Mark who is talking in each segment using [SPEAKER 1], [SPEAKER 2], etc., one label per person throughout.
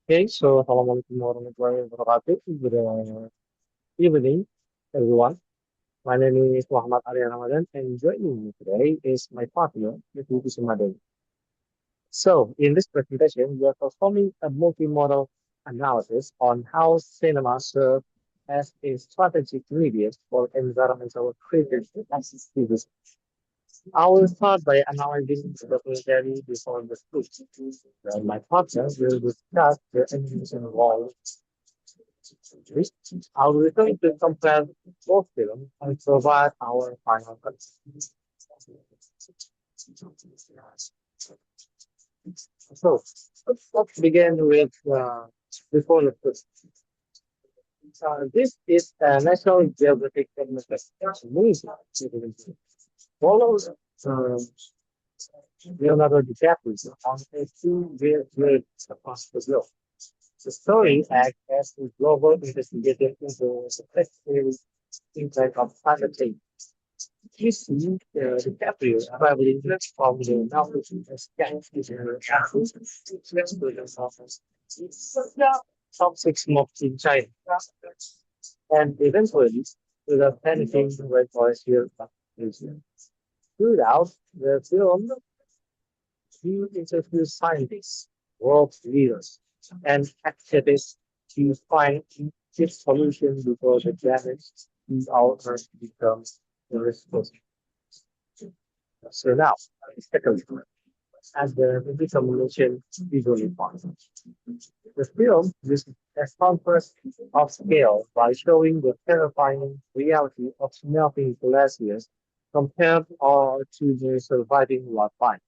[SPEAKER 1] Okay, so Assalamualaikum warahmatullahi wabarakatuh. Good evening, everyone. My name is Muhammad Arya Ramadan, and joining me today is my partner, Nitu Kusumadeo. So, in this presentation, we are performing a multimodal analysis on how cinema serves as a strategic medium for environmental criticism. I will start by analyzing the documentary before the script. Then my partner will discuss the animation role. I will return to compare both films and provide our final cuts. So let's begin with before the script. This is a National Geographic documentary. Follows Leonardo DiCaprio on a two-year journey across the globe. The story acts as a global investigator into the effective impact of climate change. We see DiCaprio traveling from the mountains to the castles to rescue themselves. Toxic smoke in China, and eventually to the panicking red forest here. Throughout the film, he interviews scientists, world leaders, and activists to find its solution before the damage to our earth becomes irreversible. So now, let's take a look at the decomposition visually part. The film uses a contrast of scale by showing the terrifying reality of melting glaciers compared to the surviving wildfire.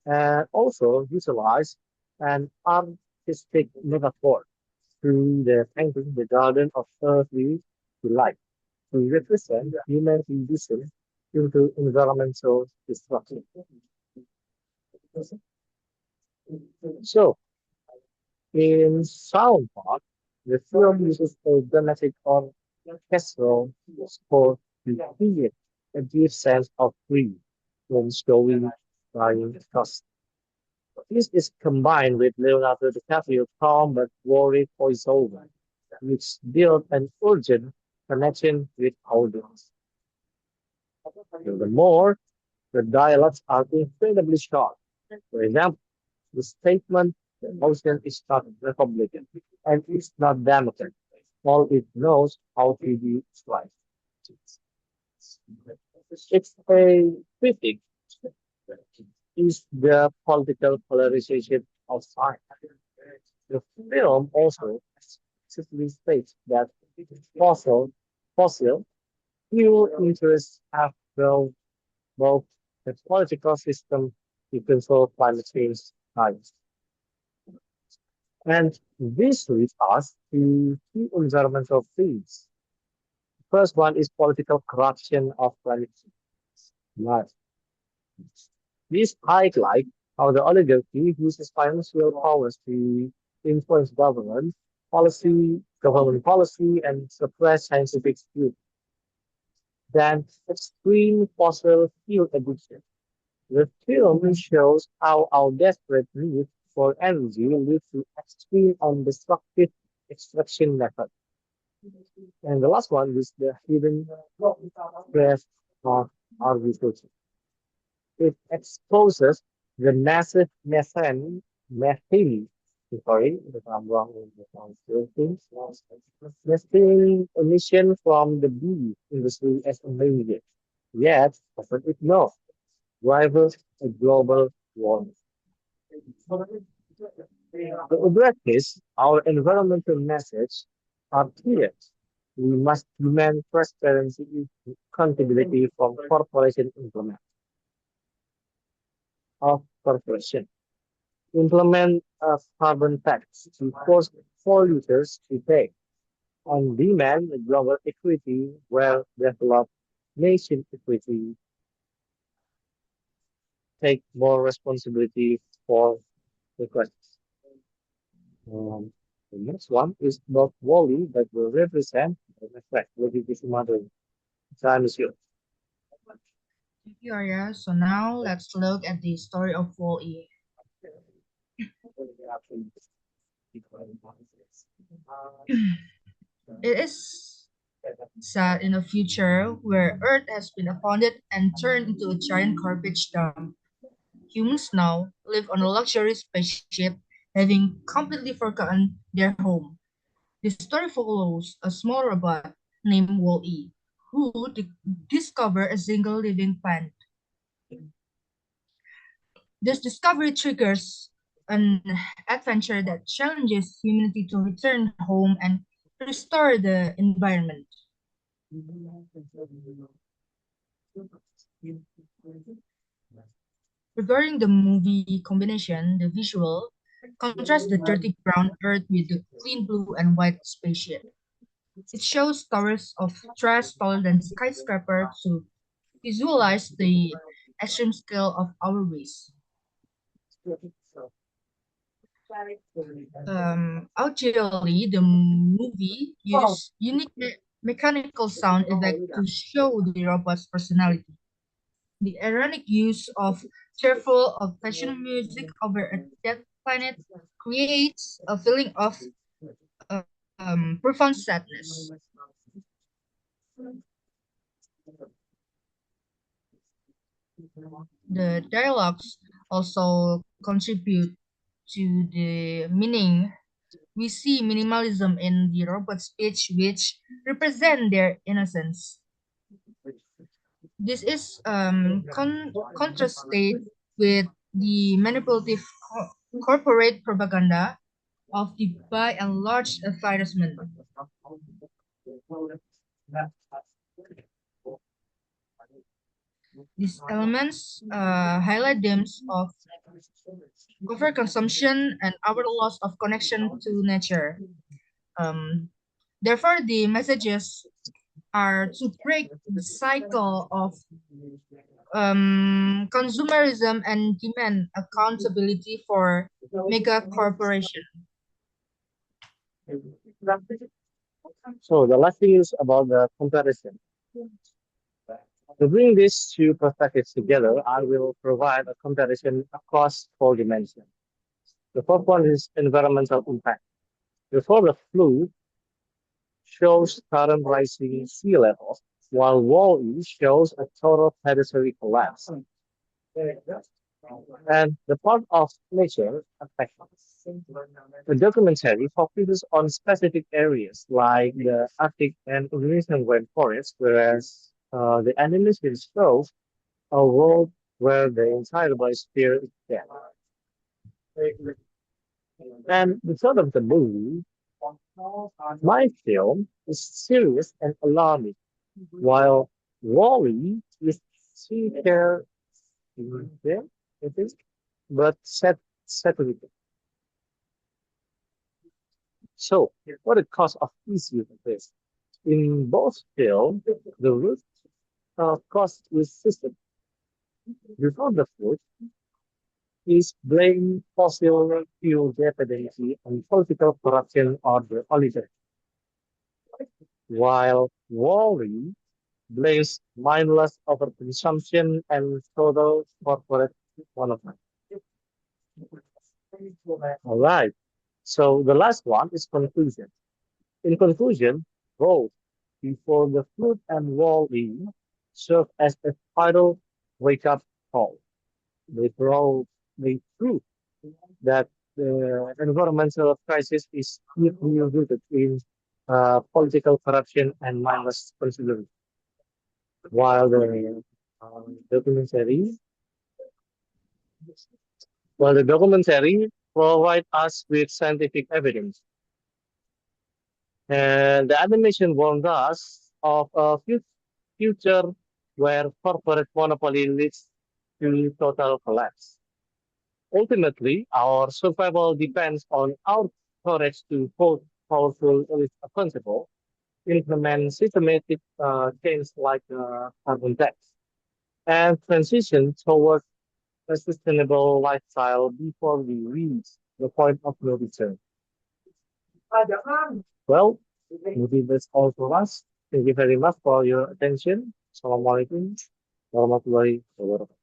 [SPEAKER 1] And also visualize an artistic metaphor through the painting the garden of earthly life to represent human condition into environmental destruction. So, in sound part, the film uses a dramatic orchestral score to create a deep sense of grief when showing dying trust. This is combined with Leonardo DiCaprio's calm but worried voiceover, which build an urgent connection with audience. Furthermore, the dialogues are incredibly sharp. For example, the statement, the ocean is not Republican and it's not Democrat. All it knows how to be right. It's a critique is the political polarization of science. The film also explicitly states that fossil fossil fuel interests have built both the political system to control climate change science. And this leads us to two environmental themes. First one is political corruption of climate change. Right. This highlights how the oligarchy uses financial powers to influence government policy, and suppress scientific truth. Then extreme fossil fuel addiction. The film shows how our desperate need for energy leads to extreme and destructive extraction methods. And the last one is the hidden threat of agriculture. It exposes the massive methane, sorry if I'm wrong with the pronunciation, methane emission from the bee industry as a major. Yet, often ignored, rivals a global warming. To address this, our environmental message are clear. We must demand transparency and accountability from corporation implement of corporation. Implement a carbon tax to force polluters to pay and demand a global equity where developed nation equity take more responsibility for the crisis. The next one is not Wally that will represent the effect. What is this mother? Time is yours.
[SPEAKER 2] Thank you, Arya. So now let's look at the story of Wall-E. It is set in a future where Earth has been abandoned and turned into a giant garbage dump. Humans now live on a luxury spaceship, having completely forgotten their home. The story follows a small robot named Wall-E, who discover a single living plant. This discovery triggers an adventure that challenges humanity to return home and restore the environment. Regarding the movie combination, the visual contrasts the dirty brown earth with the clean blue and white spaceship. It shows towers of trash taller than skyscrapers to visualize the extreme scale of our race. Audially, the movie used unique mechanical sound effect to show the robot's personality. The ironic use of cheerful occasional music over a dead planet creates a feeling of profound sadness. The dialogues also contribute to the meaning. We see minimalism in the robot speech, which represent their innocence. This is contrasted with the manipulative corporate propaganda of the by and large advertisement. These elements highlight themes of overconsumption and our loss of connection to nature. Um, Therefore, the messages are to break the cycle of consumerism and demand accountability for mega corporation.
[SPEAKER 1] So the last thing is about the comparison. To bring these two perspectives together, I will provide a comparison across four dimensions. The first one is environmental impact. Before the flood shows current rising sea levels, while Wall-E shows a total planetary collapse. And the part of nature affects. The documentary focuses on specific areas like the Arctic and Indonesian rainforests, whereas the animation shows a world where the entire biosphere is dead. And the third of the movie, my film, is serious and alarming, while Wally is sincere, yeah, I think, but saturated. So, what the cost of issue of this? In both films, the root cost is system. Before the flood, is blame fossil fuel dependency and political corruption or the oligarchy, while Wally blames mindless overconsumption and total corporate development. All right. So the last one is conclusion. In conclusion, both before the flood and Wall-E serve as a final wake-up call. They prove, they prove that the environmental crisis is deeply rooted in political corruption and mindless consideration. While the documentary, while the documentary provide us with scientific evidence, and the animation warns us of a future where corporate monopoly leads to total collapse. Ultimately, our survival depends on our courage to hold powerful elites accountable, implement systematic change like carbon tax, and transition towards a sustainable lifestyle before we reach the point of no return. Well, maybe that's all for us. Thank you very much for your attention. Assalamualaikum warahmatullahi wabarakatuh.